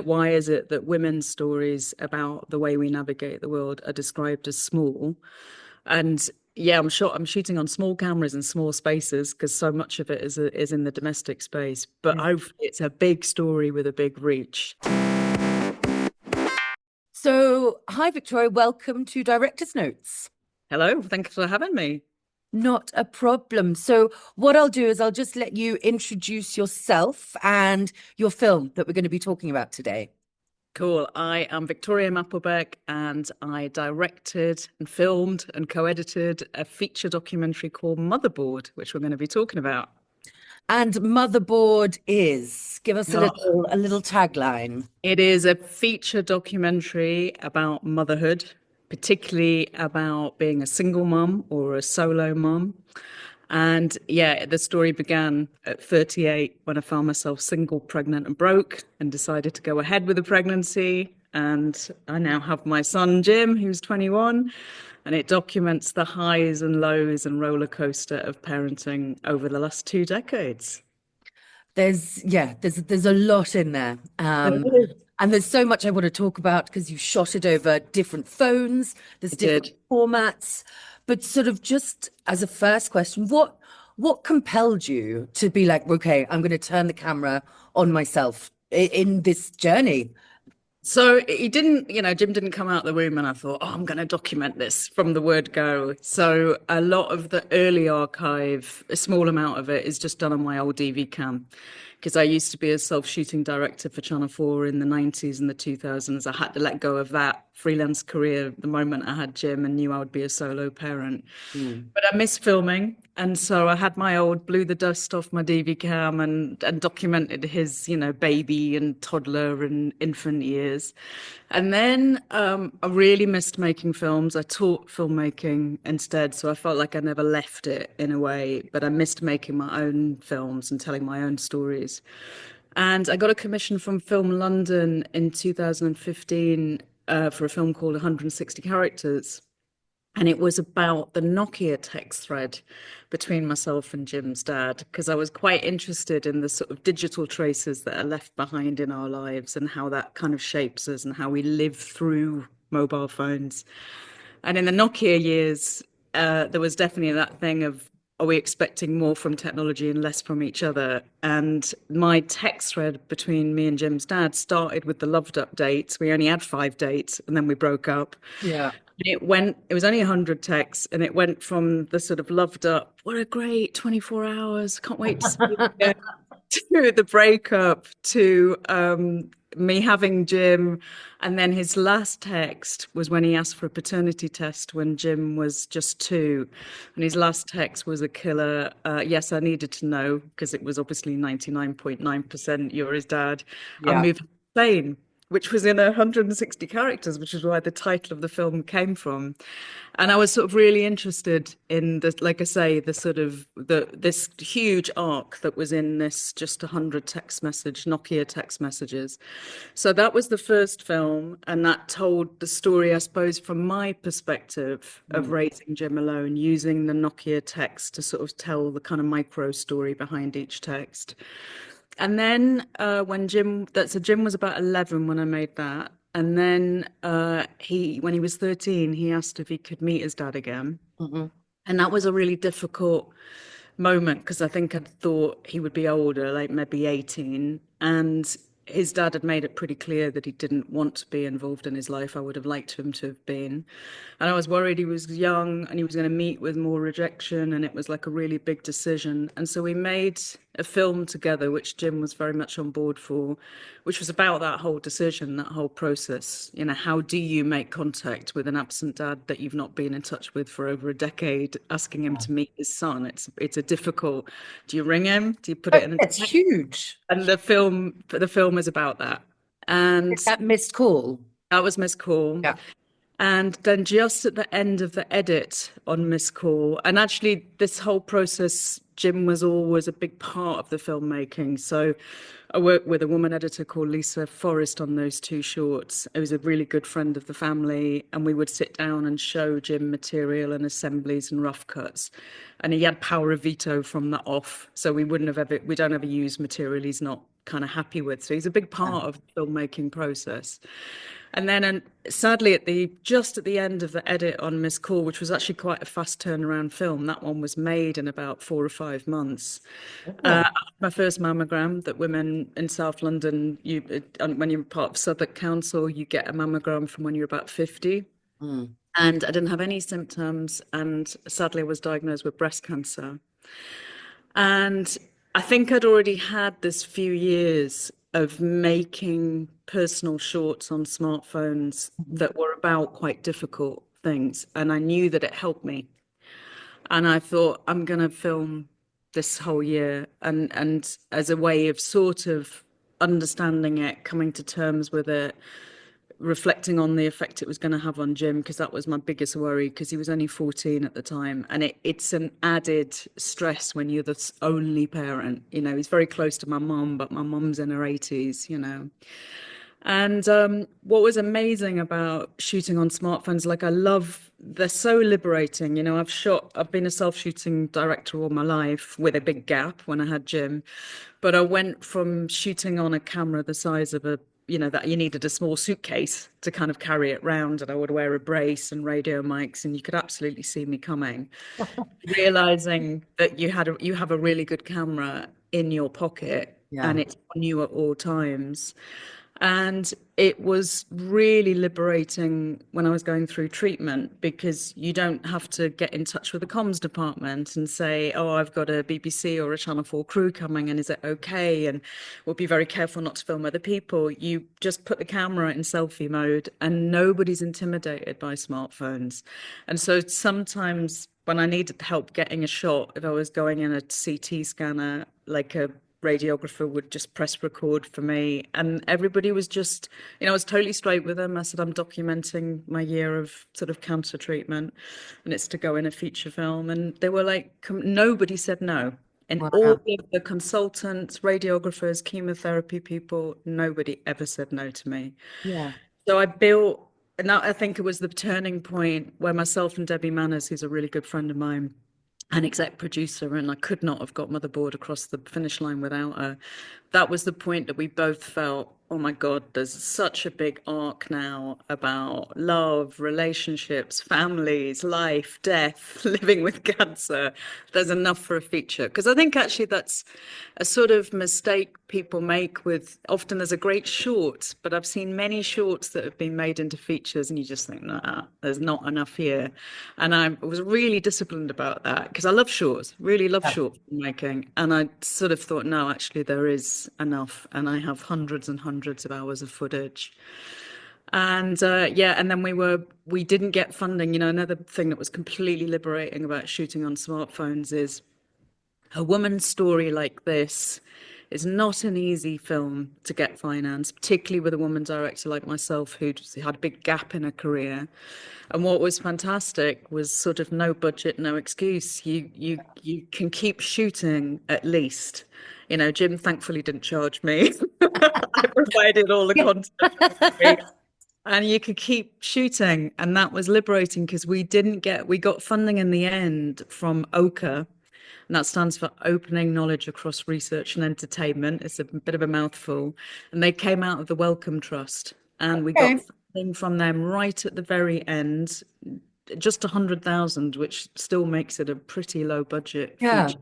Why is it that women's stories about the way we navigate the world are described as small? And yeah, I'm shooting on small cameras in small spaces because so much of it is in the domestic space. But Yeah. hopefully, it's a big story with a big reach. So, hi, Victoria. Welcome to Director's Notes. Hello, thanks for having me. Not a problem. So, what I'll do is I'll just let you introduce yourself and your film that we're going to be talking about today. Cool. I am Victoria Mapplebeck, and I directed and filmed and co-edited a feature documentary called Motherboard, which we're going to be talking about. And Motherboard is, give us a little tagline. It is a feature documentary about motherhood, particularly about being a single mum or a solo mum. And yeah, the story began at 38 when I found myself single, pregnant, and broke, and decided to go ahead with the pregnancy. And I now have my son, Jim, who's 21, and it documents the highs and lows and roller coaster of parenting over the last 2 decades. There's a lot in there. And there's so much I want to talk about because you shot it over different phones, there's I different did. formats. But sort of just as a first question, what compelled you to be like, okay, I'm going to turn the camera on myself in this journey? So he didn't, Jim didn't come out of the womb, and I thought, oh, I'm going to document this from the word go. So a lot of the early archive, a small amount of it, is just done on my old DV cam. Because I used to be a self-shooting director for Channel 4 in the 90s and the 2000s. I had to let go of that freelance career the moment I had Jim and knew I would be a solo parent. Mm. But I miss filming. And so I had my old blew the dust off my DV cam and documented his, baby and toddler and infant years. And then I really missed making films. I taught filmmaking instead. So I felt like I never left it in a way, but I missed making my own films and telling my own stories. And I got a commission from Film London in 2015 for a film called 160 Characters. And it was about the Nokia text thread between myself and Jim's dad, because I was quite interested in the sort of digital traces that are left behind in our lives and how that kind of shapes us and how we live through mobile phones. And in the Nokia years, there was definitely that thing of, are we expecting more from technology and less from each other? And my text thread between me and Jim's dad started with the loved up dates. We only had 5 dates and then we broke up. Yeah. It was only 100 texts, and it went from the sort of loved up, what a great 24 hours, can't wait to see you again, to the breakup, to me having Jim. And then his last text was when he asked for a paternity test when Jim was just 2. And his last text was a killer. Yes, I needed to know because it was obviously 99.9% you're his dad. I'm Yeah. moving to Spain, which was in 160 characters, which is why the title of the film came from. And I was sort of really interested in the, like I say, the sort of this huge arc that was in this just 100 text message, Nokia text messages. So that was the first film, and that told the story, I suppose, from my perspective of Mm. raising Jim alone, using the Nokia text to sort of tell the kind of micro story behind each text. And then Jim was about 11 when I made that. And then when he was 13, he asked if he could meet his dad again. Mhm. And that was a really difficult moment because I think I'd thought he would be older, like maybe 18. And his dad had made it pretty clear that he didn't want to be involved in his life. I would have liked him to have been. And I was worried he was young and he was going to meet with more rejection. And it was like a really big decision. And so we made a film together, which Jim was very much on board for, which was about that whole decision, that whole process. How do you make contact with an absent dad that you've not been in touch with for over a decade, asking him to meet his son? It's a difficult. Do you ring him? Do you put it in a It's text? huge. And the film is about that. And That missed call. that was Miss Call. Yeah. And then just at the end of the edit on Miss Call, and actually this whole process, Jim was always a big part of the filmmaking. So I worked with a woman editor called Lisa Forrest on those 2 shorts. It was a really good friend of the family, and we would sit down and show Jim material and assemblies and rough cuts. And he had power of veto from that off. So we don't ever use material he's not kind of happy with. So he's a big part of the filmmaking process. And then, and sadly, just at the end of the edit on Miss Call, which was actually quite a fast turnaround film, that one was made in about 4 or 5 months. Yeah. My first mammogram that women in South London, when you're part of Southwark Council, you get a mammogram from when you're about 50. Mm. And I didn't have any symptoms, and sadly, I was diagnosed with breast cancer. And I think I'd already had this few years of making personal shorts on smartphones that were about quite difficult things. And I knew that it helped me. And I thought, I'm going to film this whole year. And as a way of sort of understanding it, coming to terms with it, reflecting on the effect it was going to have on Jim, because that was my biggest worry, because he was only 14 at the time. And it's an added stress when you're the only parent. You know, he's very close to my mum, but my mum's in her 80s, you know. And what was amazing about shooting on smartphones, like they're so liberating. You know, I've been a self-shooting director all my life with a big gap when I had Jim. But I went from shooting on a camera the size of that you needed a small suitcase to kind of carry it round, and I would wear a brace and radio mics, and you could absolutely see me coming. Realizing that you have a really good camera in your pocket Yeah. and it's on you at all times. And it was really liberating when I was going through treatment, because you don't have to get in touch with the comms department and say, oh, I've got a BBC or a Channel 4 crew coming, and is it okay? And we'll be very careful not to film other people. You just put the camera in selfie mode, and nobody's intimidated by smartphones. And so sometimes when I needed help getting a shot, if I was going in a CT scanner, like a radiographer would just press record for me, and everybody was just, I was totally straight with them. I said, I'm documenting my year of sort of cancer treatment, and it's to go in a feature film. And they were like, nobody said no. And all Wow. of the consultants, radiographers, chemotherapy people, nobody ever said no to me. Yeah. So I built, and that, I think it was the turning point where myself and Debbie Manners, who's a really good friend of mine, an exec producer, and I could not have got Motherboard across the finish line without her. That was the point that we both felt, oh my God, there's such a big arc now about love, relationships, families, life, death, living with cancer. There's enough for a feature. Because I think actually that's a sort of mistake people make with, often there's a great short, but I've seen many shorts that have been made into features, and you just think, nah, there's not enough here. And I was really disciplined about that, because I love shorts, really love Yeah. short filmmaking. And I sort of thought, no, actually there is enough. And I have hundreds and hundreds of hours of footage. And yeah, and then we didn't get funding. You know, another thing that was completely liberating about shooting on smartphones is a woman's story like this is not an easy film to get financed, particularly with a woman director like myself who had a big gap in her career. And what was fantastic was sort of no budget, no excuse. You can keep shooting at least. You know, Jim thankfully didn't charge me. I provided all the Yeah. content for free. And you could keep shooting. And that was liberating, because we got funding in the end from OCA, and that stands for Opening Knowledge Across Research and Entertainment. It's a bit of a mouthful. And they came out of the Wellcome Trust. And we got Okay. funding from them right at the very end, just 100,000, which still makes it a pretty low budget Yeah. feature.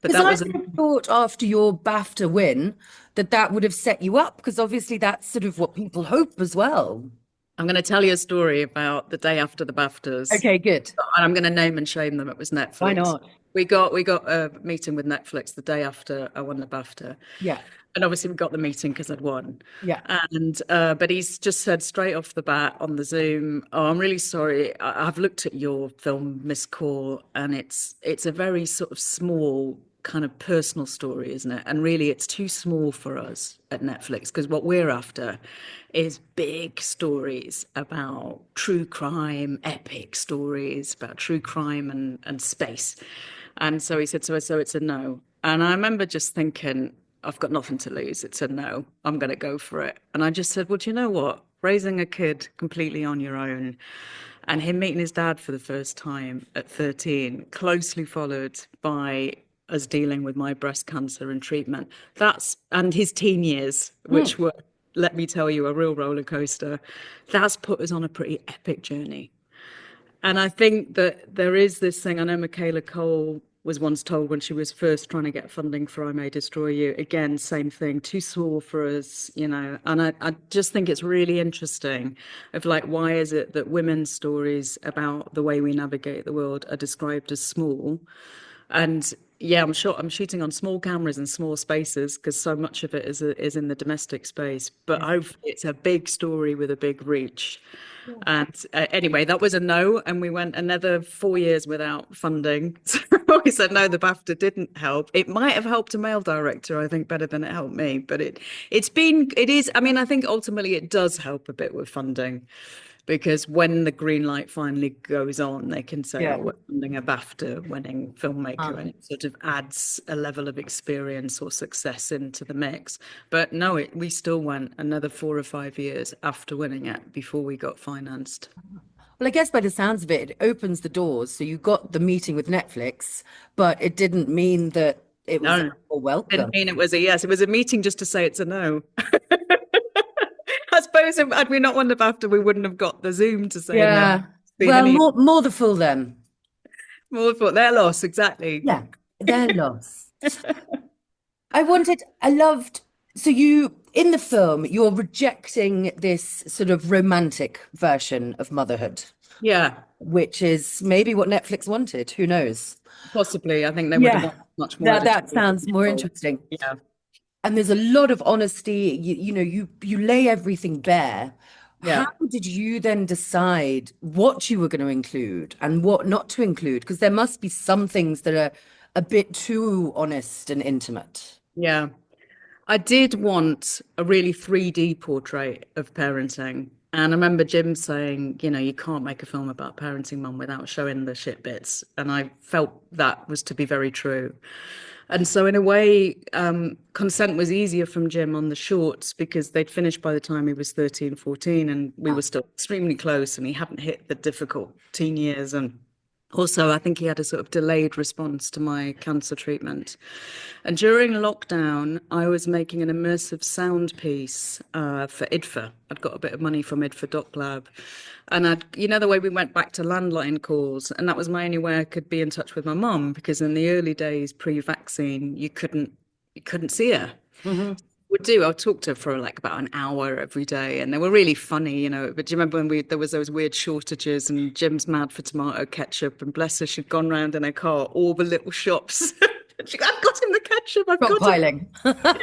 But Because that I was, would have thought after your BAFTA win that that would have set you up, because obviously that's sort of what people hope as well. I'm going to tell you a story about the day after the BAFTAs. Okay, good. And I'm going to name and shame them. It was Why Netflix. not? We got a meeting with Netflix the day after I won the BAFTA. Yeah. And obviously we got the meeting because I'd won. Yeah. And but he's just said straight off the bat on the Zoom, "Oh, I'm really sorry. I've looked at your film Miss Call, and it's a very sort of small kind of personal story, isn't it? And really it's too small for us at Netflix, because what we're after is big stories about true crime, epic stories about true crime and space." And so he said, so it's a no. And I remember just thinking, I've got nothing to lose. It's a no. I'm going to go for it. And I just said, well, do you know what? Raising a kid completely on your own, and him meeting his dad for the first time at 13, closely followed by us dealing with my breast cancer and treatment. And his teen years, Mm. which were, let me tell you, a real roller coaster. That's put us on a pretty epic journey. And I think that there is this thing. I know Michaela Cole was once told when she was first trying to get funding for I May Destroy You. Again, same thing, too small for us, you know. And I just think it's really interesting of like, why is it that women's stories about the way we navigate the world are described as small? And yeah, I'm sure I'm shooting on small cameras in small spaces because so much of it is in the domestic space. But Yeah. hopefully it's a big story with a big reach. And anyway, that was a no, and we went another 4 years without funding. So we said no. The BAFTA didn't help. It might have helped a male director, I think, better than it helped me. But it is. I mean, I think ultimately it does help a bit with funding, because when the green light finally goes on, they can say, Yeah. "Oh, we're funding a BAFTA-winning filmmaker," and it sort of adds a level of experience or success into the mix. But no, we still went another 4 or 5 years after winning it before we got financed. Well, I guess by the sounds of it, it opens the doors. So you got the meeting with Netflix, but it didn't mean that it was No, a didn't welcome. mean it was a yes. It was a meeting just to say it's a no. I suppose had we not won the BAFTA, we wouldn't have got the Zoom to say no. Yeah. It's been Well, an even more the fool then. more for their loss, exactly. Yeah, they're lost. I loved, so you, in the film, you're rejecting this sort of romantic version of motherhood, Yeah, which is maybe what Netflix wanted. Who knows? possibly. I think they would have Yeah, wanted much more that editorial sounds more control. interesting. Yeah, And there's a lot of honesty. You lay everything bare. How yeah. did you then decide what you were going to include and what not to include? Because there must be some things that are a bit too honest and intimate. Yeah. I did want a really 3D portrait of parenting. And I remember Jim saying, you know, you can't make a film about parenting mum without showing the shit bits. And I felt that was to be very true. And so, in a way, consent was easier from Jim on the shorts because they'd finished by the time he was 13, 14, and we Ah, were still extremely close, and he hadn't hit the difficult teen years. And also, I think he had a sort of delayed response to my cancer treatment. And during lockdown, I was making an immersive sound piece for IDFA. I'd got a bit of money from IDFA Doc Lab. And the way we went back to landline calls, and that was my only way I could be in touch with my mum, because in the early days pre-vaccine, you couldn't see her. mhm. Would do. I'll talk to her for like about an hour every day, and they were really funny, you know. But do you remember when there was those weird shortages, and Jim's mad for tomato ketchup, and bless her, she'd gone round in her car all the little shops. I've got him the ketchup. I've got him. Stockpiling.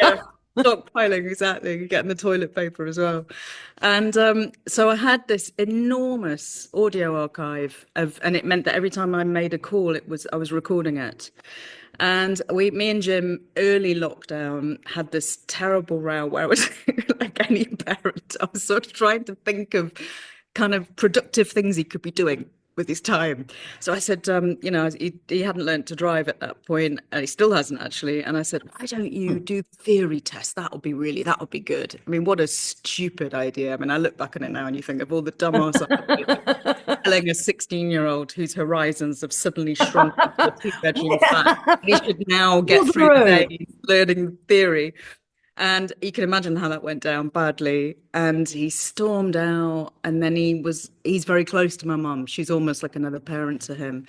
Yeah, stockpiling, exactly. Getting the toilet paper as well. And so I had this enormous audio archive and it meant that every time I made a call, I was recording it. And me and Jim, early lockdown, had this terrible row where I was like any parent. I was sort of trying to think of kind of productive things he could be doing with his time. So I said, he hadn't learned to drive at that point, and he still hasn't actually. And I said, why don't you do the theory test? That'll be good. I mean, what a stupid idea. I mean, I look back on it now and you think of all the dumb arse telling a 16-year-old whose horizons have suddenly shrunk into a two-bedroom flat. Yeah. He should now get Middle of the through the road. day learning theory. And you can imagine how that went down badly. And he stormed out. And then he's very close to my mum. She's almost like another parent to him.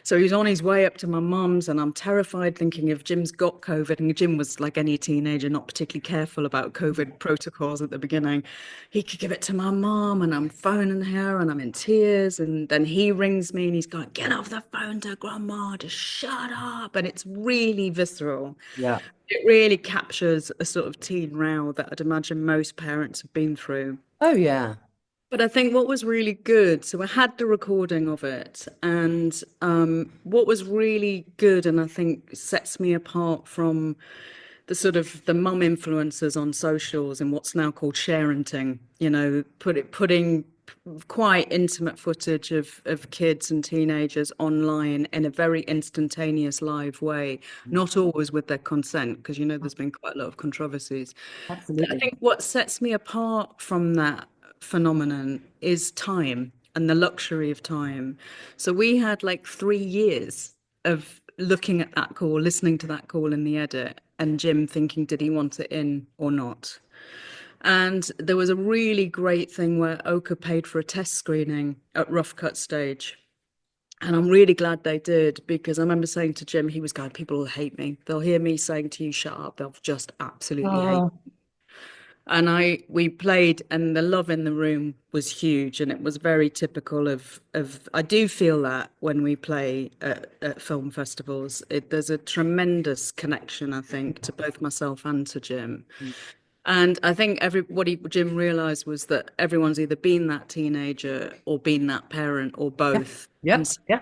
So he's on his way up to my mum's. And I'm terrified thinking if Jim's got COVID. And Jim was like any teenager, not particularly careful about COVID protocols at the beginning. He could give it to my mum. And I'm phoning her and I'm in tears. And then he rings me and he's going, get off the phone to grandma. Just shut up. And it's really visceral. Yeah. It really captures a sort of teen row that I'd imagine most parents have been through. Oh, yeah. But I think what was really good, so I had the recording of it, and what was really good, and I think sets me apart from the sort of the mum influencers on socials and what's now called sharenting, putting quite intimate footage of kids and teenagers online in a very instantaneous live way, not always with their consent, because there's been quite a lot of controversies. But I Absolutely. think what sets me apart from that phenomenon is time and the luxury of time. So we had like 3 years of looking at that call, listening to that call in the edit, and Jim thinking, did he want it in or not? And there was a really great thing where Oka paid for a test screening at rough cut stage. And I'm really glad they did, because I remember saying to Jim, he was going, people will hate me. They'll hear me saying to you, shut up. They'll just absolutely hate. Oh, And we played, and the love in the room was huge, and it was very typical of. I do feel that when we play at film festivals, there's a tremendous connection, I think, to both myself and to Jim. And I think what Jim realized was that everyone's either been that teenager or been that parent or yeah. both. And Yep. so Yeah.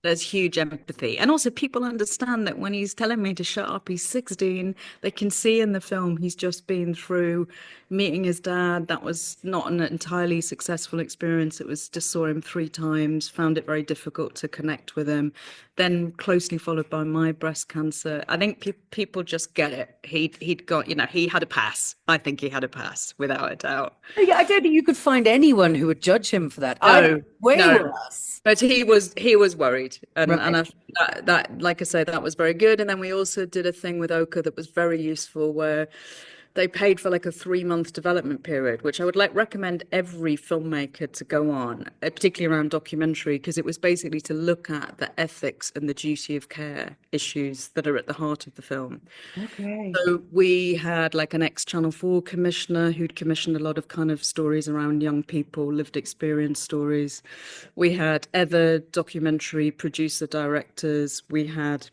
there's huge empathy. And also people understand that when he's telling me to shut up, he's 16. They can see in the film he's just been through meeting his dad. That was not an entirely successful experience. It was just saw him 3 times, found it very difficult to connect with him. Then closely followed by my breast cancer. I think people just get it. He'd got, he had a pass. I think he had a pass without a doubt. Yeah, I don't think you could find anyone who would judge him for that. I No, way no. worse. But he was worried, and Right. I that like I say, that was very good. And then we also did a thing with Oka that was very useful, where they paid for like a 3-month development period, which I would like recommend every filmmaker to go on, particularly around documentary, because it was basically to look at the ethics and the duty of care issues that are at the heart of the film. Okay. So we had like an ex-Channel 4 commissioner who'd commissioned a lot of kind of stories around young people, lived experience stories. We had other documentary producer directors. We had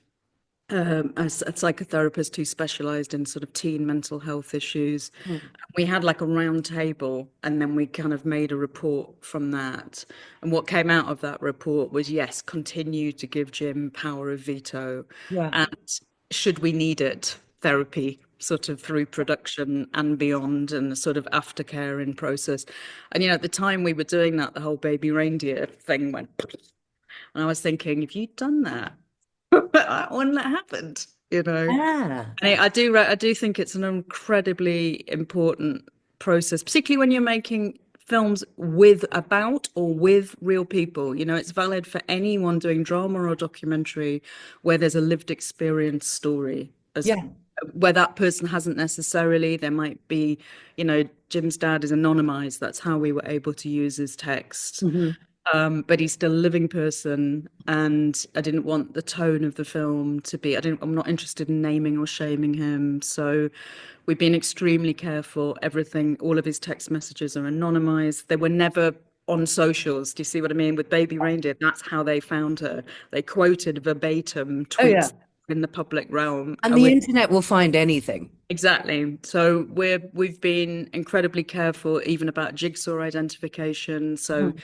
a psychotherapist who specialized in sort of teen mental health issues. Hmm. We had like a round table, and then we kind of made a report from that. And what came out of that report was, yes, continue to give Jim power of veto. Yeah. And should we need it, therapy sort of through production and beyond, and the sort of aftercare in process. And, at the time we were doing that, the whole baby reindeer thing went, and I was thinking, if you'd done that, when that happened, Ah. And I do think it's an incredibly important process, particularly when you're making films about or with real people. It's valid for anyone doing drama or documentary where there's a lived experience story, as Yeah. where that person hasn't necessarily. There might be, Jim's dad is anonymized. That's how we were able to use his text. Hmm. But he's still a living person, and I didn't want the tone of the film to be. I'm not interested in naming or shaming him. So we've been extremely careful. Everything, all of his text messages are anonymized. They were never on socials. Do you see what I mean? With Baby Reindeer, that's how they found her. They quoted verbatim Oh yeah. tweets in the public realm. And the internet will find anything. Exactly. So we've been incredibly careful even about jigsaw identification. So Mhm.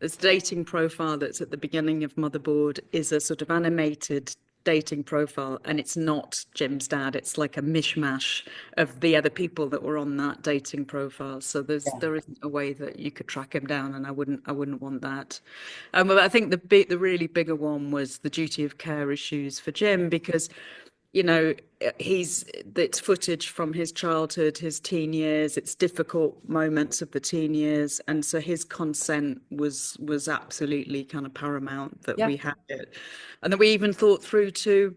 this dating profile that's at the beginning of Motherboard is a sort of animated dating profile, and it's not Jim's dad. It's like a mishmash of the other people that were on that dating profile. So Yeah. there isn't a way that you could track him down, and I wouldn't want that. But I think the really bigger one was the duty of care issues for Jim, because you know, it's footage from his childhood, his teen years, it's difficult moments of the teen years, and so his consent was absolutely kind of paramount that Yeah. we had it, and that we even thought through to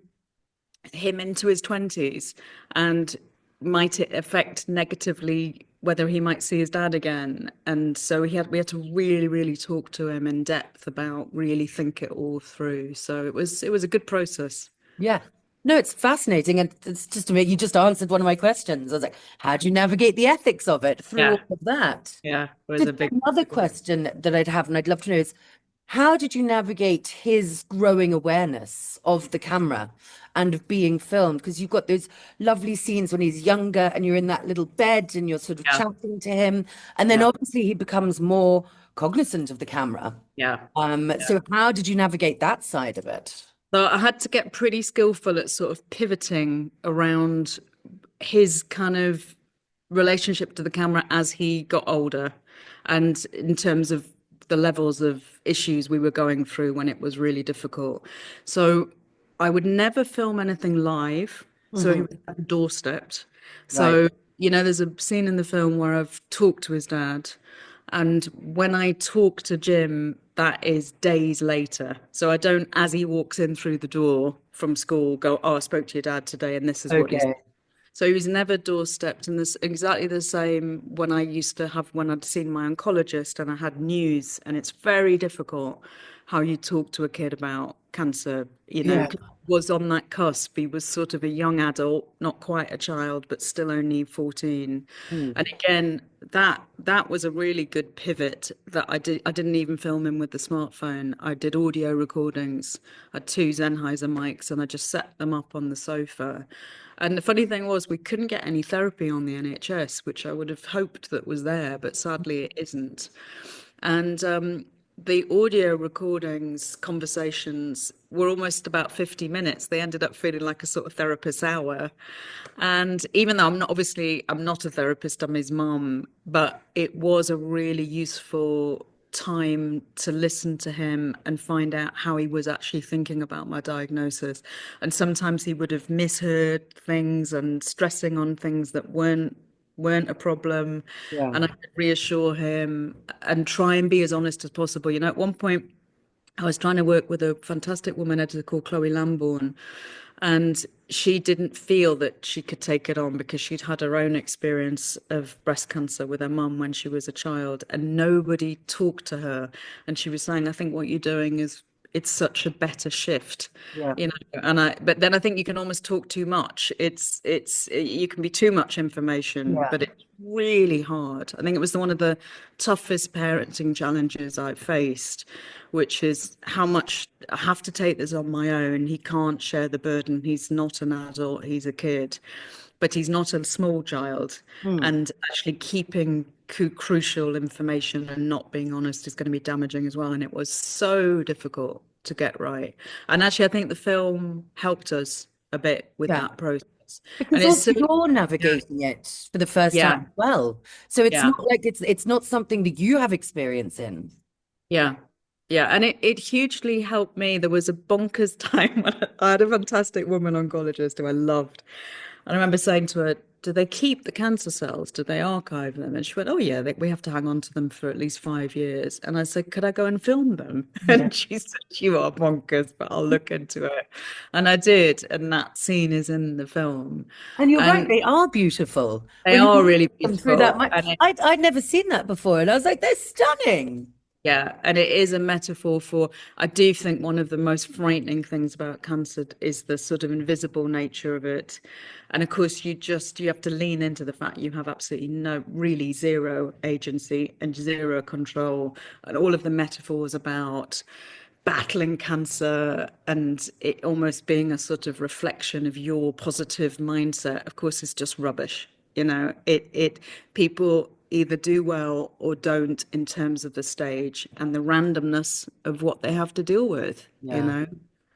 him into his 20s, and might it affect negatively whether he might see his dad again. And so we had to really, really talk to him in depth about really think it all through. So it was a good process. Yeah. No, it's fascinating. And it's just you just answered one of my questions. I was like, how do you navigate the ethics of it through Yeah. all of that? Yeah, it was Just a big. another question that I'd have, and I'd love to know is, how did you navigate his growing awareness of the camera and of being filmed? Because you've got those lovely scenes when he's younger and you're in that little bed and you're sort of Yeah, chatting to him. And then yeah, obviously he becomes more cognizant of the camera. yeah. So how did you navigate that side of it? So I had to get pretty skillful at sort of pivoting around his kind of relationship to the camera as he got older, and in terms of the levels of issues we were going through when it was really difficult. So I would never film anything live. So he Hmm. was doorstep. Right. So, there's a scene in the film where I've talked to his dad. And when I talk to Jim, that is days later. So I don't, as he walks in through the door from school, go, "Oh, I spoke to your dad today, and this is what he's." Okay. So he was never doorstepped, and this exactly the same when I used to have when I'd seen my oncologist and I had news, and it's very difficult how you talk to a kid about cancer, Yeah. 'cause he was on that cusp. He was sort of a young adult, not quite a child, but still only 14. Mm. And again, that was a really good pivot that I did. I didn't even film him with the smartphone. I did audio recordings. I had two Sennheiser mics, and I just set them up on the sofa. And the funny thing was, we couldn't get any therapy on the NHS, which I would have hoped that was there, but sadly it isn't. And the audio recordings, conversations were almost about 50 minutes. They ended up feeling like a sort of therapist's hour. And even though I'm not a therapist, I'm his mum, but it was a really useful time to listen to him and find out how he was actually thinking about my diagnosis. And sometimes he would have misheard things and stressing on things that weren't a problem. Yeah. And I could reassure him and try and be as honest as possible. At one point I was trying to work with a fantastic woman editor called Chloe Lambourne, and she didn't feel that she could take it on because she'd had her own experience of breast cancer with her mum when she was a child, and nobody talked to her. And she was saying, "I think what you're doing is it's such a better shift." Yeah. But then I think you can almost talk too much. You can be too much information, Yeah. but it's really hard. I think it was one of the toughest parenting challenges I've faced, which is how much I have to take this on my own. He can't share the burden. He's not an adult, he's a kid, but he's not a small child. Mm. And actually keeping crucial information and not being honest is going to be damaging as well. And it was so difficult to get right. And actually, I think the film helped us a bit with Yeah. that process. And Because it's also so, you're navigating it for the first time yeah, as well. So it's yeah. not like it's not something that you have experience in. Yeah. Yeah. And it hugely helped me. There was a bonkers time when I had a fantastic woman oncologist who I loved. And I remember saying to her, "Do they keep the cancer cells? Do they archive them?" And she went, "Oh, yeah, we have to hang on to them for at least 5 years." And I said, "Could I go and film them?" Yeah. And she said, "You are bonkers, but I'll look into it." And I did. And that scene is in the film. And you're right, And they are beautiful. they When you are look really at them through that, beautiful. I'd never seen that before, and I was like, they're stunning. Yeah, and it is a metaphor for, I do think one of the most frightening things about cancer is the sort of invisible nature of it. And of course, you have to lean into the fact you have absolutely no, really zero agency and zero control. And all of the metaphors about battling cancer and it almost being a sort of reflection of your positive mindset, of course, is just rubbish. It people either do well or don't in terms of the stage and the randomness of what they have to deal with, Yeah.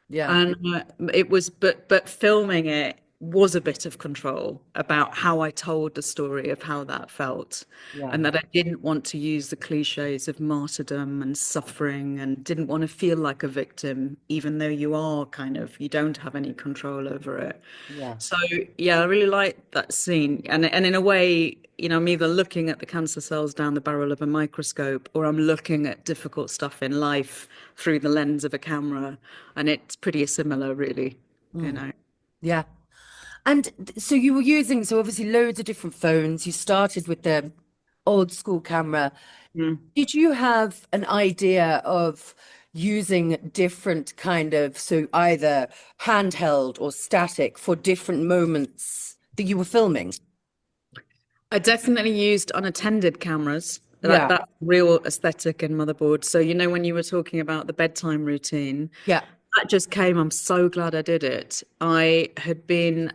Yeah. and it was, but filming it was a bit of control about how I told the story of how that felt, Yeah. and that I didn't want to use the cliches of martyrdom and suffering, and didn't want to feel like a victim, even though you don't have any control over it. Yeah. So yeah, I really like that scene, and in a way, I'm either looking at the cancer cells down the barrel of a microscope, or I'm looking at difficult stuff in life through the lens of a camera, and it's pretty similar, really. You Mm. know. Yeah. And so you were using, so obviously loads of different phones. You started with the old school camera. Mm. Did you have an idea of using different kind of, so either handheld or static for different moments that you were filming? I definitely used unattended cameras. Like Yeah. that real aesthetic in Motherboard. So when you were talking about the bedtime routine, Yeah. that just came. I'm so glad I did it. I had been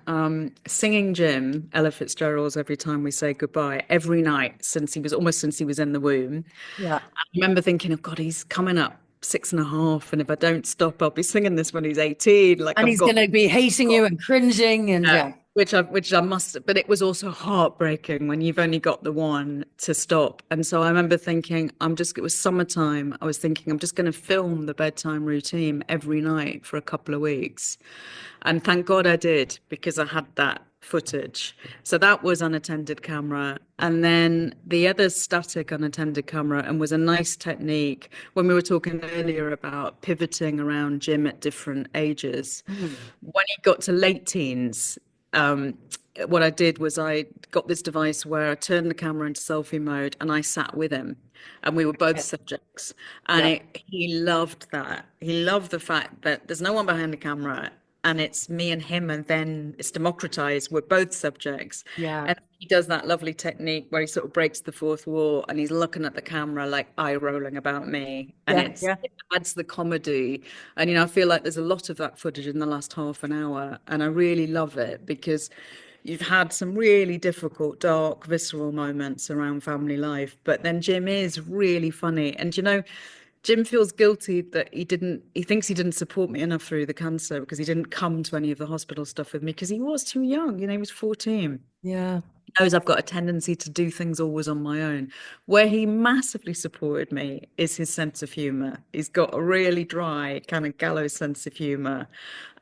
singing Jim, Ella Fitzgerald's Every Time We Say Goodbye, every night since he was in the womb. Yeah. I remember thinking, oh God, he's coming up 6.5. And if I don't stop, I'll be singing this when he's 18. Like And I've he's going to be hating got you and cringing and yeah, yeah. which I must, but it was also heartbreaking when you've only got the one to stop. And so I remember thinking, it was summertime. I was thinking, I'm just going to film the bedtime routine every night for a couple of weeks. And thank God I did, because I had that footage. So that was unattended camera. And then the other static unattended camera, and was a nice technique when we were talking earlier about pivoting around Jim at different ages. Mm. When he got to late teens, um, what I did was I got this device where I turned the camera into selfie mode and I sat with him and we were both Yeah. subjects. And Yeah. he loved that. He loved the fact that there's no one behind the camera and it's me and him, and then it's democratized. We're both subjects. Yeah. And he does that lovely technique where he sort of breaks the fourth wall and he's looking at the camera like eye rolling about me. And Yeah. Yeah. it adds the comedy. And, I feel like there's a lot of that footage in the last half an hour. And I really love it because you've had some really difficult, dark, visceral moments around family life. But then Jim is really funny. And, Jim feels guilty that he thinks he didn't support me enough through the cancer because he didn't come to any of the hospital stuff with me because he was too young. He was 14. Yeah. Knows I've got a tendency to do things always on my own. Where he massively supported me is his sense of humor. He's got a really dry, kind of gallows sense of humor.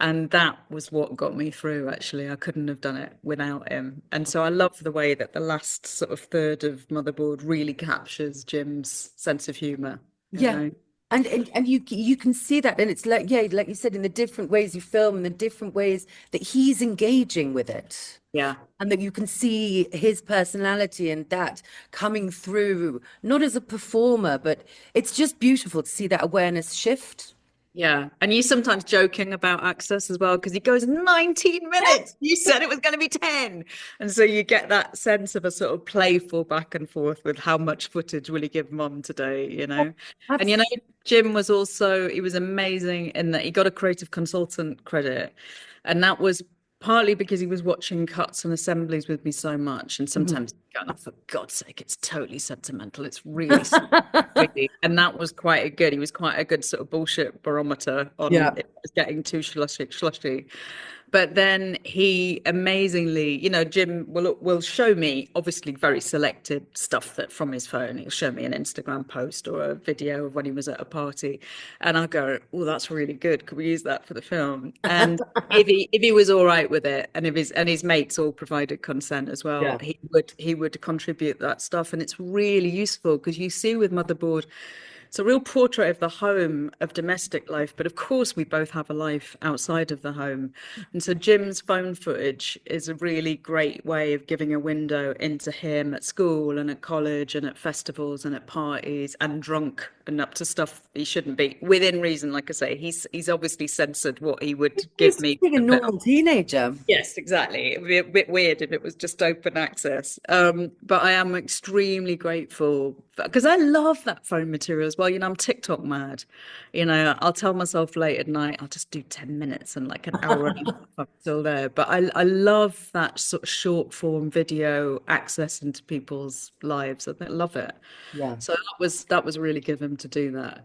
And that was what got me through, actually. I couldn't have done it without him. And so I love the way that the last sort of third of Motherboard really captures Jim's sense of humor, you Yeah. know? And you can see that, and it's like, yeah, like you said, in the different ways you film and the different ways that he's engaging with it. Yeah. And that you can see his personality and that coming through, not as a performer, but it's just beautiful to see that awareness shift. Yeah. And you sometimes joking about access as well, because he goes 19 minutes. You said it was going to be 10. And so you get that sense of a sort of playful back and forth with how much footage will he give mom today, And Absolutely. Jim was also, he was amazing in that he got a creative consultant credit. And that was partly because he was watching cuts and assemblies with me so much. And sometimes going, oh, for God's sake, it's totally sentimental. It's really really. And that was quite a good. He was quite a good sort of bullshit barometer on Yeah. if it was getting too slushy. But then he amazingly, Jim will show me obviously very selected stuff that from his phone. He'll show me an Instagram post or a video of when he was at a party, and I'll go, "Oh, that's really good. Could we use that for the film?" And if he was all right with it, and if his mates all provided consent as well, Yeah. he would contribute that stuff, and it's really useful because you see with Motherboard. It's a real portrait of the home, of domestic life, but of course we both have a life outside of the home. And so Jim's phone footage is a really great way of giving a window into him at school and at college and at festivals and at parties and drunk and up to stuff he shouldn't be. Within reason, like I say, he's obviously censored what he would give He's me being a for the film. normal teenager. Yes, exactly. It'd be a bit weird if it was just open access. But I am extremely grateful because I love that phone material as well. I'm TikTok mad. I'll tell myself late at night, I'll just do 10 minutes and like an hour and a half, I'm still there. But I love that sort of short form video access into people's lives. I love it. Yeah. So that was really good of him to do that.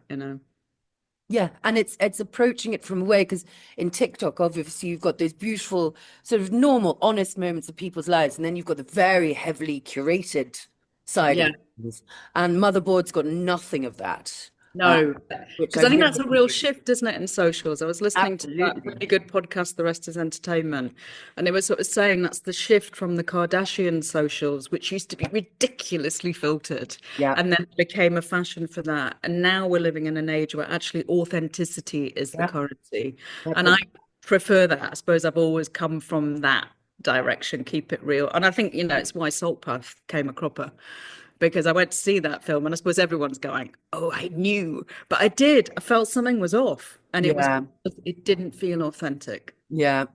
Yeah, and it's approaching it from a way because in TikTok, obviously, you've got those beautiful, sort of normal, honest moments of people's lives, and then you've got the very heavily curated side Yeah. of things. And Motherboard's got nothing of that, No, which I because I think really that's a real appreciate. shift, isn't it, in socials? I was listening to that Absolutely. really good podcast, The Rest is Entertainment, and they were sort of saying that's the shift from the Kardashian socials, which used to be ridiculously filtered, Yeah, and then became a fashion for that. And now we're living in an age where actually authenticity is the yeah, currency. that's And I prefer that. I suppose I've always come from that direction, keep it real. And I think, it's why Saltpath came a cropper because I went to see that film and I suppose everyone's going, oh, I knew, but I did. I felt something was off and yeah, it didn't feel authentic. yeah.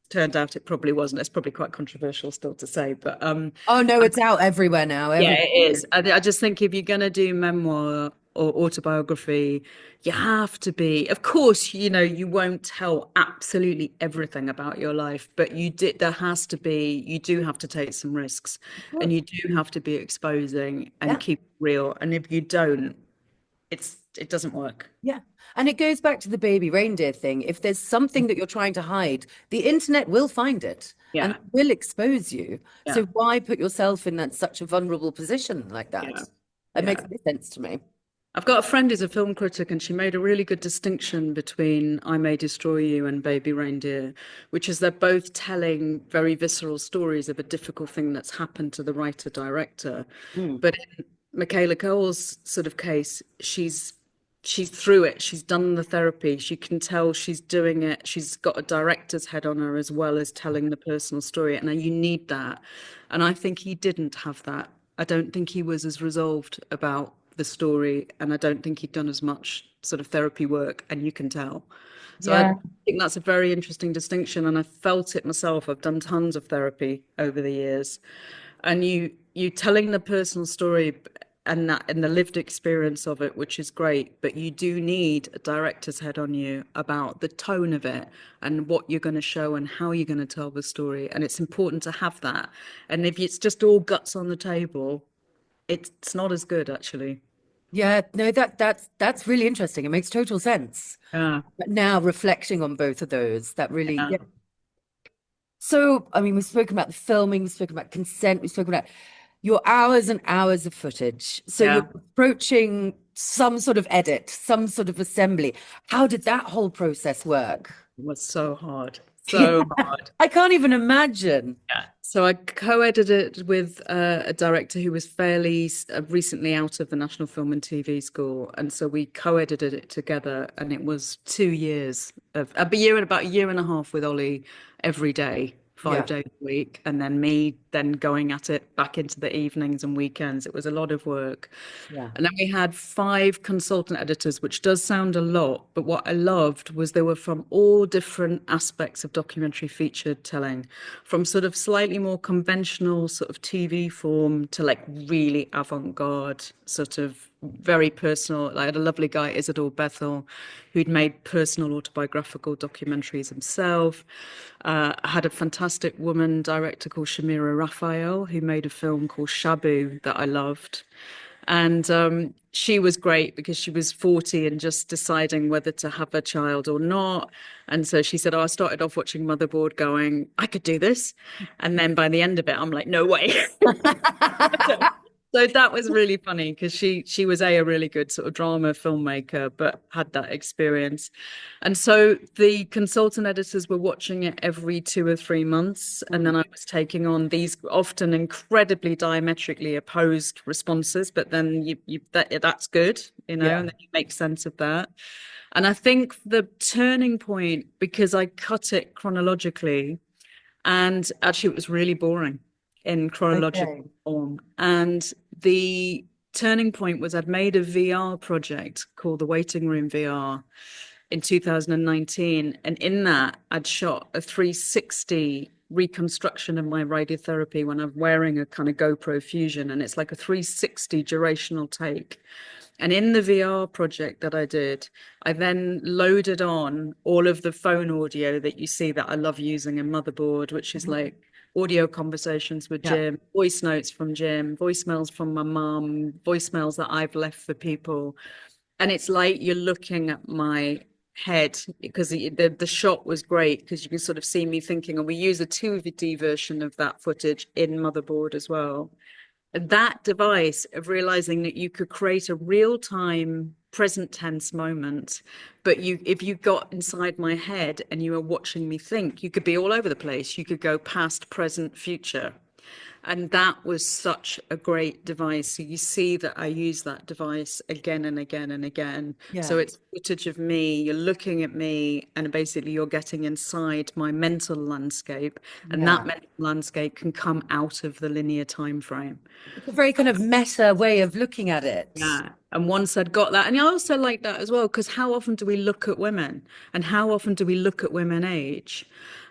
Turned out it probably wasn't. It's probably quite controversial still to say, but Oh no, it's out everywhere now. yeah, Everybody. it is. I just think if you're going to do memoir or autobiography, you have to be, of course, you won't tell absolutely everything about your life, but you do have to take some risks Of and course. you do have to be exposing and Yeah. keep it real. And if you don't, it doesn't work. Yeah. And it goes back to the baby reindeer thing. If there's something that you're trying to hide, the internet will find it and Yeah, will expose you. yeah, So why put yourself in that such a vulnerable position like yeah, that? It makes yeah. no sense to me. I've got a friend who's a film critic, and she made a really good distinction between I May Destroy You and Baby Reindeer, which is they're both telling very visceral stories of a difficult thing that's happened to the writer director. Mm. But in Michaela Coel's sort of case, she's through it. She's done the therapy. She can tell she's doing it. She's got a director's head on her as well as telling the personal story. And you need that. And I think he didn't have that. I don't think he was as resolved about the story, and I don't think he'd done as much sort of therapy work, and you can tell. So I Yeah. think that's a very interesting distinction, and I felt it myself. I've done tons of therapy over the years, and you telling the personal story and that and the lived experience of it, which is great, but you do need a director's head on you about the tone of it and what you're going to show and how you're going to tell the story, and it's important to have that. And if it's just all guts on the table, it's not as good actually. Yeah, no, that's really interesting. It makes total sense. Yeah, But now reflecting on both of those, that really, yeah, yeah. So, I mean, we've spoken about the filming, we've spoken about consent, we've spoken about your hours and hours of footage. So you're yeah. approaching some sort of edit, some sort of assembly. How did that whole process work? It was so hard, Yeah, so hard. I can't even imagine. Yeah. So I co-edited it with a director who was fairly recently out of the National Film and TV School, and so we co-edited it together. And it was 2 years of a year and about a year and a half with Ollie every day, five Yeah, days a week, and then me then going at it back into the evenings and weekends. It was a lot of work. yeah. And then we had five consultant editors, which does sound a lot, but what I loved was they were from all different aspects of documentary feature telling, from sort of slightly more conventional sort of TV form to like really avant-garde, sort of very personal. I had a lovely guy, Isidore Bethel, who'd made personal autobiographical documentaries himself. I had a fantastic woman director called Shamira Raphael, who made a film called Shabu that I loved. And she was great because she was 40 and just deciding whether to have a child or not. And so she said, "Oh, I started off watching Motherboard going, I could do this." And then by the end of it, I'm like, no way. So that was really funny because she was a really good sort of drama filmmaker, but had that experience. And so the consultant editors were watching it every 2 or 3 months, and Mm, then I was taking on these often incredibly diametrically opposed responses. But then that's good, yeah. and then you make sense of that. And I think the turning point, because I cut it chronologically, and actually, it was really boring in chronological Okay. form. And the turning point was I'd made a VR project called the Waiting Room VR in 2019. And in that, I'd shot a 360 reconstruction of my radiotherapy when I'm wearing a kind of GoPro Fusion. And it's like a 360 durational take. And in the VR project that I did, I then loaded on all of the phone audio that you see that I love using in Motherboard, which is Mhm. like audio conversations with Yeah. Jim, voice notes from Jim, voicemails from my mum, voicemails that I've left for people. And it's like you're looking at my head because the shot was great because you can sort of see me thinking, and we use a 2D version of that footage in Motherboard as well. That device of realizing that you could create a real-time present tense moment, but if you got inside my head and you were watching me think, you could be all over the place. You could go past, present, future. And that was such a great device. So you see that I use that device again and again and again. So Yeah. it's footage of me, you're looking at me, and basically you're getting inside my mental landscape. And that Yeah. mental landscape can come out of the linear time frame. It's a very kind of meta way of looking at it. Yeah. And once I'd got that, and I also like that as well, because how often do we look at women and how often do we look at women age?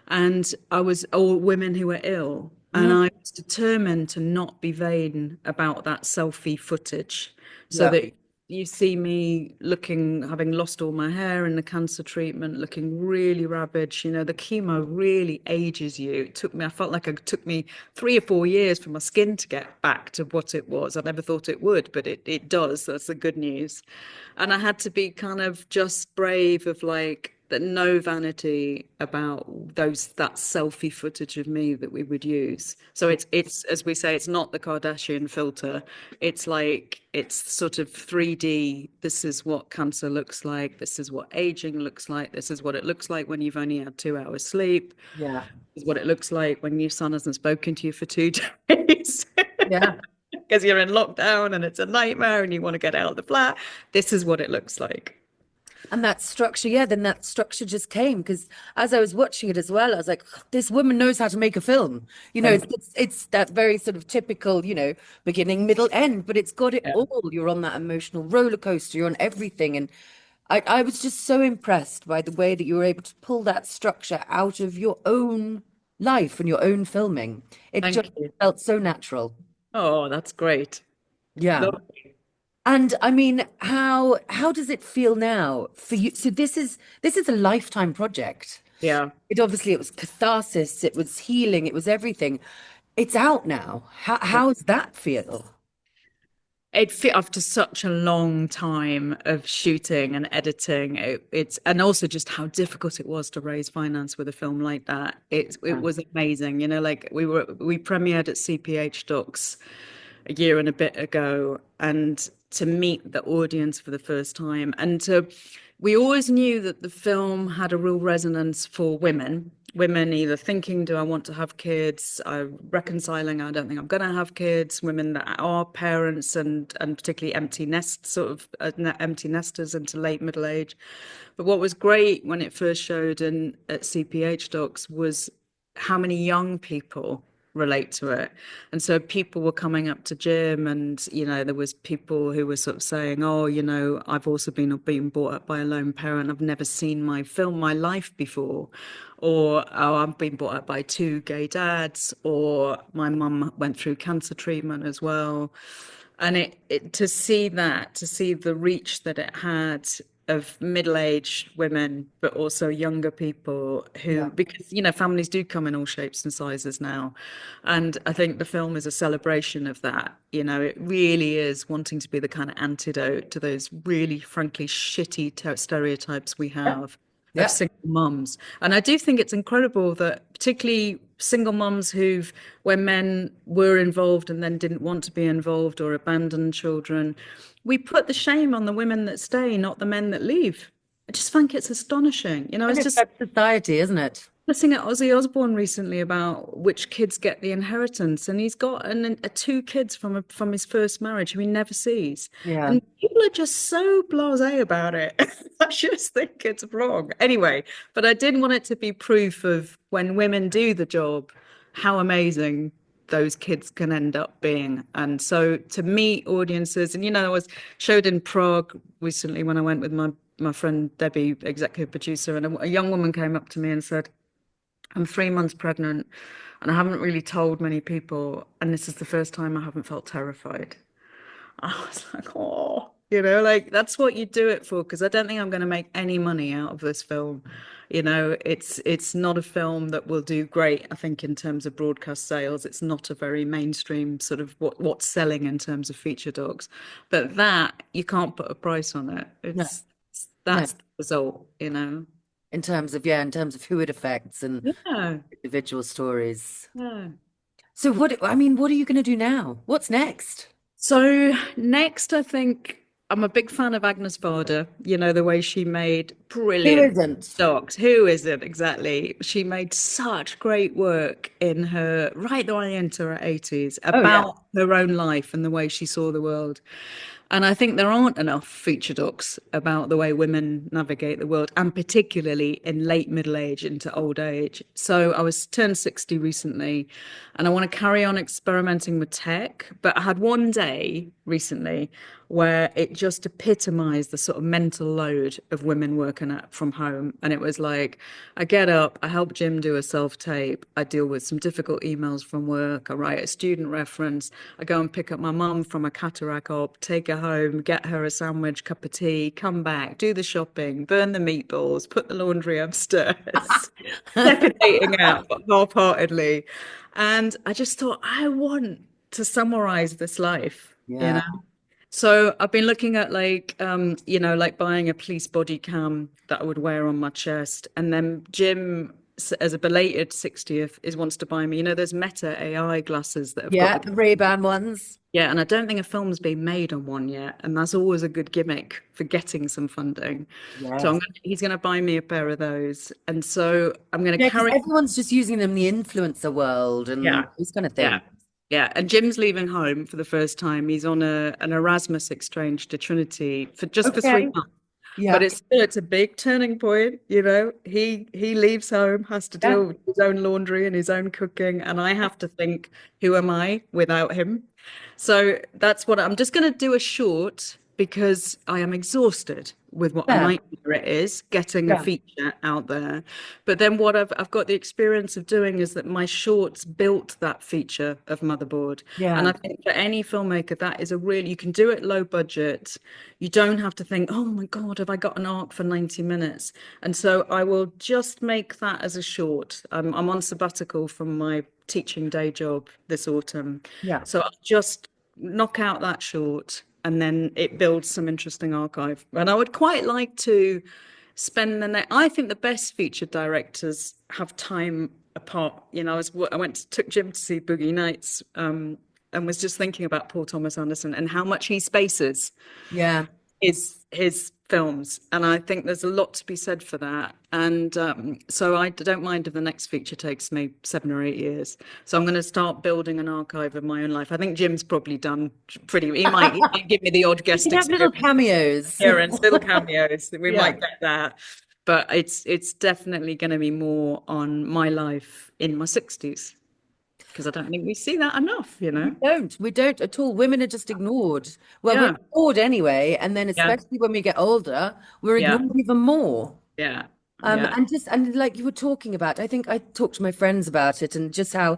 And or women who are ill. And Mhm. I was determined to not be vain about that selfie footage so Yeah. that you see me looking, having lost all my hair in the cancer treatment, looking really ravaged. The chemo really ages you. I felt like it took me 3 or 4 years for my skin to get back to what it was. I never thought it would, but it does. That's the good news. And I had to be kind of just brave of like, that no vanity about that selfie footage of me that we would use. So it's as we say, it's not the Kardashian filter. It's like it's sort of 3D. This is what cancer looks like. This is what aging looks like. This is what it looks like when you've only had 2 hours sleep. Yeah. This is what it looks like when your son hasn't spoken to you for 2 days. Yeah. Because you're in lockdown and it's a nightmare and you want to get out of the flat. This is what it looks like. And that structure, yeah, then that structure just came because as I was watching it as well, I was like, this woman knows how to make a film. You know, Yeah. it's that very sort of typical, beginning, middle, end, but it's got it Yeah. all. You're on that emotional roller coaster, you're on everything. And I was just so impressed by the way that you were able to pull that structure out of your own life and your own filming. It just Thank you. felt so natural. Oh, that's great. Yeah. Lovely. And I mean, how does it feel now for you? So this is a lifetime project. Yeah. It was catharsis, it was healing, it was everything. It's out now. How does that feel? It fit after such a long time of shooting and editing. It's and also just how difficult it was to raise finance with a film like that. It Yeah. was amazing. You know, like we premiered at CPH Docs a year and a bit ago, and to meet the audience for the first time, we always knew that the film had a real resonance for women either thinking, do I want to have kids, reconciling, I don't think I'm going to have kids, women that are parents, and particularly empty nest sort of empty nesters into late middle age. But what was great when it first showed in at CPH Docs was how many young people relate to it. And so people were coming up to Jim, and there was people who were sort of saying, oh, I've also been brought up by a lone parent, I've never seen my life before. Or, oh, I've been brought up by two gay dads, or my mum went through cancer treatment as well. And to see that, to see the reach that it had of middle-aged women, but also younger people Yeah. who, because, families do come in all shapes and sizes now. And I think the film is a celebration of that. It really is wanting to be the kind of antidote to those really, frankly, shitty stereotypes we Yeah. have of Yeah. single mums. And I do think it's incredible that particularly single mums where men were involved and then didn't want to be involved or abandoned children, we put the shame on the women that stay, not the men that leave. I just think it's astonishing. And It's it's just that society, isn't it? listening at Ozzy Osbourne recently about which kids get the inheritance, and he's got two kids from his first marriage who he never sees, Yeah. and people are just so blasé about it. I just think it's wrong. Anyway, but I didn't want it to be proof of when women do the job, how amazing those kids can end up being. And so to meet audiences, and I was showed in Prague recently when I went with my friend Debbie, executive producer, and a young woman came up to me and said, I'm 3 months pregnant and I haven't really told many people. And this is the first time I haven't felt terrified. I was like, oh, like that's what you do it for. Because I don't think I'm going to make any money out of this film. It's not a film that will do great, I think, in terms of broadcast sales. It's not a very mainstream sort of what's selling in terms of feature docs. But that you can't put a price on it. No, no. That's the result. In terms of who it affects and Yeah. individual stories. Yeah. So what are you going to do now? What's next? So next, I think I'm a big fan of Agnes Varda. The way she made Who brilliant isn't? docs. Who isn't exactly? She made such great work in her right the way into her 80s Oh yeah. about her own life and the way she saw the world. And I think there aren't enough feature docs about the way women navigate the world, and particularly in late middle age into old age. So I was turned 60 recently, and I want to carry on experimenting with tech. But I had one day recently where it just epitomized the sort of mental load of women working at from home. And it was like, I get up, I help Jim do a self-tape, I deal with some difficult emails from work, I write a student reference, I go and pick up my mum from a cataract op, take her home, get her a sandwich, cup of tea, come back, do the shopping, burn the meatballs, put the laundry upstairs, defecating out half-heartedly. And I just thought, I want to summarize this life, you Yeah. know? So I've been looking at like like buying a police body cam that I would wear on my chest. And then Jim, as a belated 60th, is wants to buy me, those Meta AI glasses that have got Yeah, the the Ray-Ban ones. yeah, and I don't think a film's been made on one yet, and that's always a good gimmick for getting some funding. So Yes. he's gonna buy me a pair of those. And so I'm gonna Yeah, because carry everyone's just using them in the influencer world yeah. and those kind of Yeah. things. Yeah, and Jim's leaving home for the first time. He's on an Erasmus exchange to Trinity for three Okay. months. But Yeah. it's a big turning point, you know. He leaves home, has to Yeah. deal with his own laundry and his own cooking, and I have to think, who am I without him? So that's what I'm just going to do a short because I am exhausted with what a Yeah. nightmare it is getting a Yeah. feature out there. But then what I've got the experience of doing is that my shorts built that feature of Motherboard. And Yeah. I think for any filmmaker, that is a really, you can do it low budget. You don't have to think, oh my God, have I got an arc for 90 minutes? And so I will just make that as a short. I'm on sabbatical from my teaching day job this autumn. Yeah. So I'll just knock out that short and then it builds some interesting archive. And I would quite like to spend the next, I think the best featured directors have time apart. I took Jim to see Boogie Nights, and was just thinking about Paul Thomas Anderson and how much he spaces Yeah. his films, and I think there's a lot to be said for that. And so I don't mind if the next feature takes me 7 or 8 years. So I'm going to start building an archive of my own life. I think Jim's probably done pretty. He might give me the odd You guest can have little cameos. appearance, little cameos. We Yeah. might get that, but it's definitely going to be more on my life in my 60s because I don't think we see that enough. You We know? don't. We don't at all. Women are just ignored. Well, we're Yeah, ignored anyway, and then yeah, especially when we get older, we're yeah, ignored even more. yeah, yeah, And like you were talking about, I think I talked to my friends about it and just how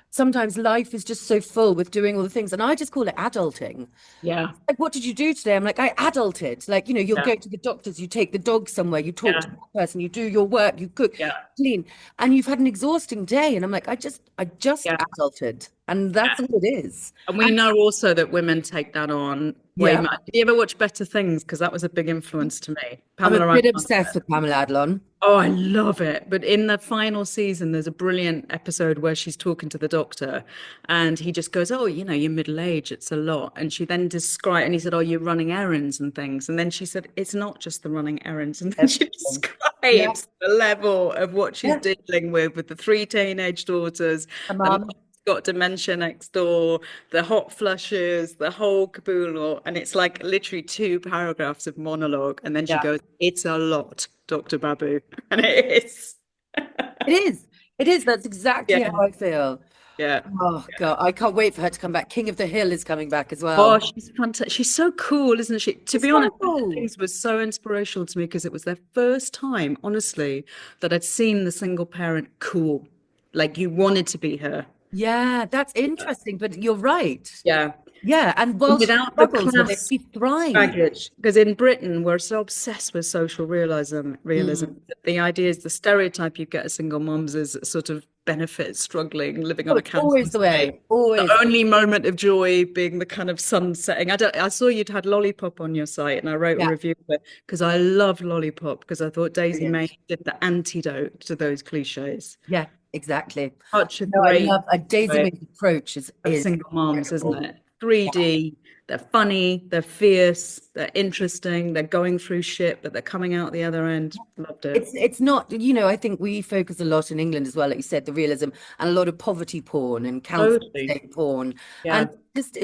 sometimes life is just so full with doing all the things. And I just call it adulting. yeah, Like, what did you do today? I'm like, I adulted. Like, you'll yeah, go to the doctors, you take the dog somewhere, you talk to yeah, that person, you do your work, you cook, yeah, clean, and you've had an exhausting day. And I'm like, I just yeah. adulted. And that's all it is. And we And know also that women take that on way yeah, much. Did you ever watch Better Things? Because that was a big influence to me. I'm a Pamela bit Anderson. obsessed with Pamela Adlon. Oh, I love it. But in the final season, there's a brilliant episode where she's talking to the doctor and he just goes, oh, you're middle age. It's a lot. And she then described, and he said, oh, you're running errands and things. And then she said, it's not just the running errands. And then she Everything. Yeah, describes the level of what she's yeah. dealing with the three teenage daughters, My the mum mom. got dementia next door, the hot flushes, the whole caboodle. And it's like literally 2 paragraphs of monologue. And then she Yeah. goes, it's a lot, Dr. Babu. And it is. It is. It is. That's exactly how Yeah, I feel. yeah. Oh God, I can't wait for her to come back. King of the Hill is coming back as Oh, well. she's fantastic. She's so cool, isn't she? To It's be so honest, Better cool. Things was so inspirational to me because it was their first time, honestly, that I'd seen the single parent cool. Like you wanted to be her. Yeah, that's interesting, but you're right. Yeah. Yeah, and while she Without the struggles with it, class she thrives. baggage, because in Britain we're so obsessed with social realism. Mm. The idea is the stereotype you get as single moms is sort of benefit, struggling, living Oh, on a it's always council the estate. way. The Always. only moment of joy being the kind of sun setting. I saw you'd had Lollipop on your site, and I wrote a Yeah. review of it because I love Lollipop because I thought Daisy May Brilliant. did the antidote to those cliches. Yeah, exactly. Such a No, I great love Daisy way May's approach of is single moms, isn't incredible. it? Yeah. 3D, they're funny, they're fierce, they're interesting, they're going through shit, but they're coming out the other end. Loved it. It's not, I think we focus a lot in England as well, like you said, the realism and a lot of poverty porn and council Totally. estate porn. Yeah. And just,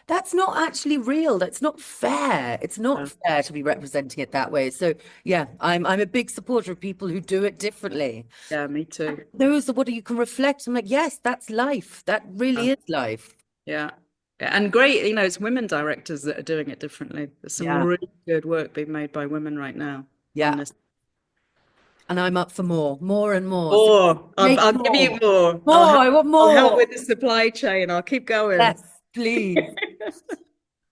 that's not actually real. That's not fair. It's not Yeah. fair to be representing it that way. So yeah, I'm a big supporter of people who do it differently. Yeah, me too. Those are what you can reflect. I'm like, yes, that's life. That Yeah. really is life. Yeah. Yeah. And great, it's women directors that are doing it differently. There's some Yeah. really good work being made by women right now on Yeah. this. And I'm up for more and more. So More. make I'll give you more. more. More. I want I'll help more. with the supply chain. I'll keep going. Yes, please.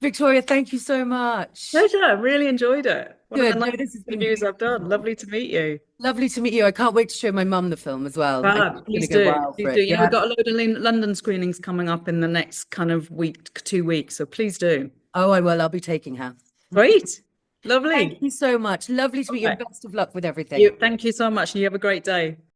Victoria, thank you so much. Pleasure. Really enjoyed it. One of the Good. No, nicest this has been interviews I've done. beautiful. Lovely to meet you. Lovely to meet you. I can't wait to show my mum the film as well. I think Fab, she's going to please go do. wild for Please do. it. Yeah, we've Yeah. got a load of London screenings coming up in the next kind of week, 2 weeks. So please do. Oh, I will. I'll be taking her. Great. Thank Lovely. you so much. Lovely to All meet you and right. best of luck with everything. Thank you so much. And you have a great day.